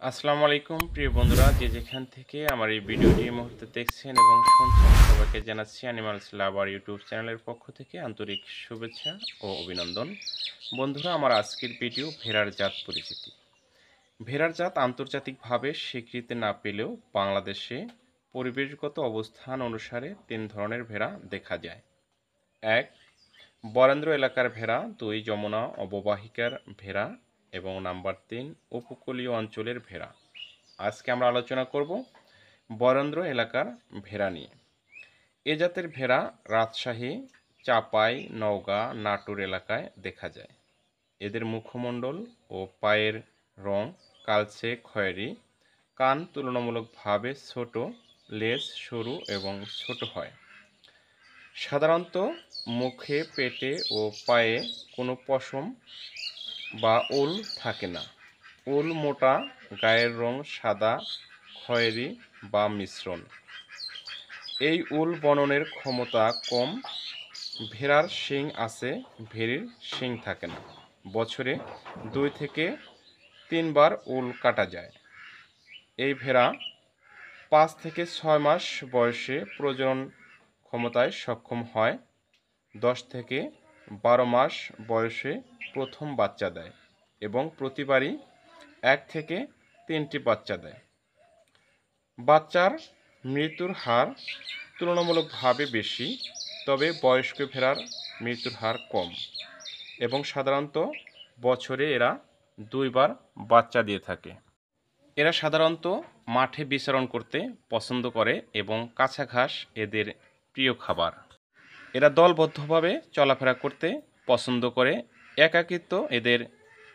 আসসালামু আলাইকুম প্রিয় বন্ধুরা, যে যেখান থেকে আমার এই ভিডিওটি এই মুহূর্তে দেখছেন এবং শুনছেন, সবাইকে জানাচ্ছি অ্যানিমালস লাভার ইউটিউব চ্যানেলের পক্ষ থেকে আন্তরিক শুভেচ্ছা ও অভিনন্দন। বন্ধুরা, আমার আজকের ভিডিও ভেড়ার জাত পরিচিতি। ভেড়ার জাত আন্তর্জাতিকভাবে স্বীকৃতি না পেলেও বাংলাদেশে পরিবেশগত অবস্থান অনুসারে তিন ধরনের ভেড়া দেখা যায়। এক, বরেন্দ্র এলাকার ভেড়া। দুই, যমুনা অববাহিকার ভেড়া। এবং নাম্বার তিন, উপকূলীয় অঞ্চলের ভেড়া। আজকে আমরা আলোচনা করব বরেন্দ্র এলাকার ভেড়া নিয়ে। এ জাতের ভেড়া রাজশাহী, চাপাই, নওগাঁ, নাটোর এলাকায় দেখা যায়। এদের মুখমণ্ডল ও পায়ের রং কালচে খয়েরি, কান তুলনামূলকভাবে ছোট, লেজ সরু এবং ছোট হয়। সাধারণত মুখে, পেটে ও পায়ে কোনো পশম বা উল থাকে না। উল মোটা, গায়ের রং সাদা, খয়েরি বা মিশ্রণ। এই উল বননের ক্ষমতা কম। ভেড়ার শিং আছে, ভেড়ির শিং থাকে না। বছরে 2 থেকে 3 বার উল কাটা যায়। এই ভেড়া 5 থেকে 6 মাস বয়সে প্রজনন ক্ষমতায় সক্ষম হয়। 10 থেকে 12 মাস বয়সে প্রথম বাচ্চা দেয় এবং প্রতিবারই 1 থেকে 3টি বাচ্চা দেয়। বাচ্চার মৃত্যুর হার তুলনামূলকভাবে বেশি, তবে বয়স্ক ভেড়ার মৃত্যুর হার কম এবং সাধারণত বছরে এরা 2 বার বাচ্চা দিয়ে থাকে। এরা সাধারণত মাঠে বিচরণ করতে পছন্দ করে এবং কাঁচা ঘাস এদের প্রিয় খাবার। এরা দলবদ্ধভাবে চলাফেরা করতে পছন্দ করে, একাকিত্ব এদের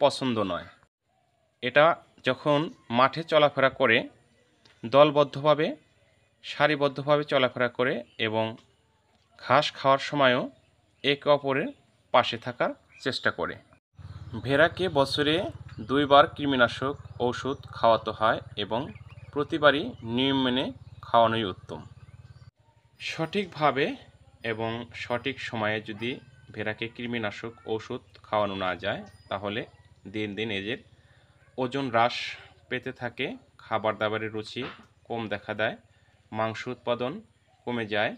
পছন্দ নয়। এটা যখন মাঠে চলাফেরা করে দলবদ্ধভাবে, সারিবদ্ধভাবে চলাফেরা করে এবং ঘাস খাওয়ার সময়ও একে অপরের পাশে থাকার চেষ্টা করে। ভেড়াকে বছরে 2 বার কৃমিনাশক ঔষধ খাওয়াতে হয় এবং প্রতিবারই নিয়ম মেনে খাওয়ানোই উত্তম। সঠিকভাবে এবং সঠিক সময়ে যদি ভেড়াকে কৃমিনাশক ঔষধ খাওয়ানো না যায়, তাহলে দিন দিন এদের ওজন হ্রাস পেতে থাকে, খাবার দাবারের রুচি কম দেখা দেয়, মাংস উৎপাদন কমে যায়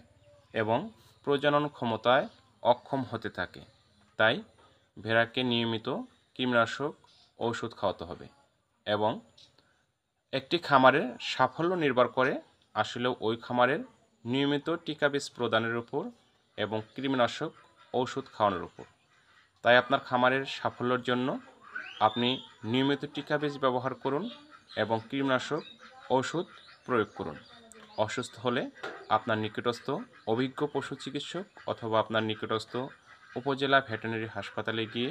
এবং প্রজনন ক্ষমতায় অক্ষম হতে থাকে। তাই ভেড়াকে নিয়মিত কৃমিনাশক ঔষধ খাওয়াতে হবে এবং একটি খামারের সাফল্য নির্ভর করে আসলে ওই খামারের নিয়মিত টিকাবীজ প্রদানের উপর এবং কৃমিনাশক ঔষধ খাওয়ানোর উপর। তাই আপনার খামারের সাফল্যের জন্য আপনি নিয়মিত টিকাবীজ ব্যবহার করুন এবং কৃমিনাশক ঔষধ প্রয়োগ করুন। অসুস্থ হলে আপনার নিকটস্থ অভিজ্ঞ পশু চিকিৎসক অথবা আপনার নিকটস্থ উপজেলা ভেটেরিনারি হাসপাতালে গিয়ে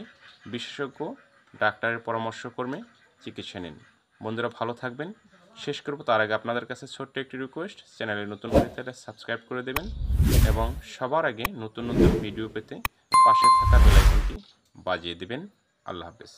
বিশেষজ্ঞ ডাক্তারের পরামর্শক্রমে চিকিৎসা নিন। বন্ধুরা, ভালো থাকবেন। শেষ করব তার আগে আপনাদের কাছে ছোট্ট একটি রিকোয়েস্ট, চ্যানেলে নতুন হয়ে থাকলে সাবস্ক্রাইব করে দেবেন এবং সবার আগে নতুন নতুন ভিডিও পেতে পাশে থাকা বেল আইকনটি বাজিয়ে দেবেন। আল্লাহ হাফেজ।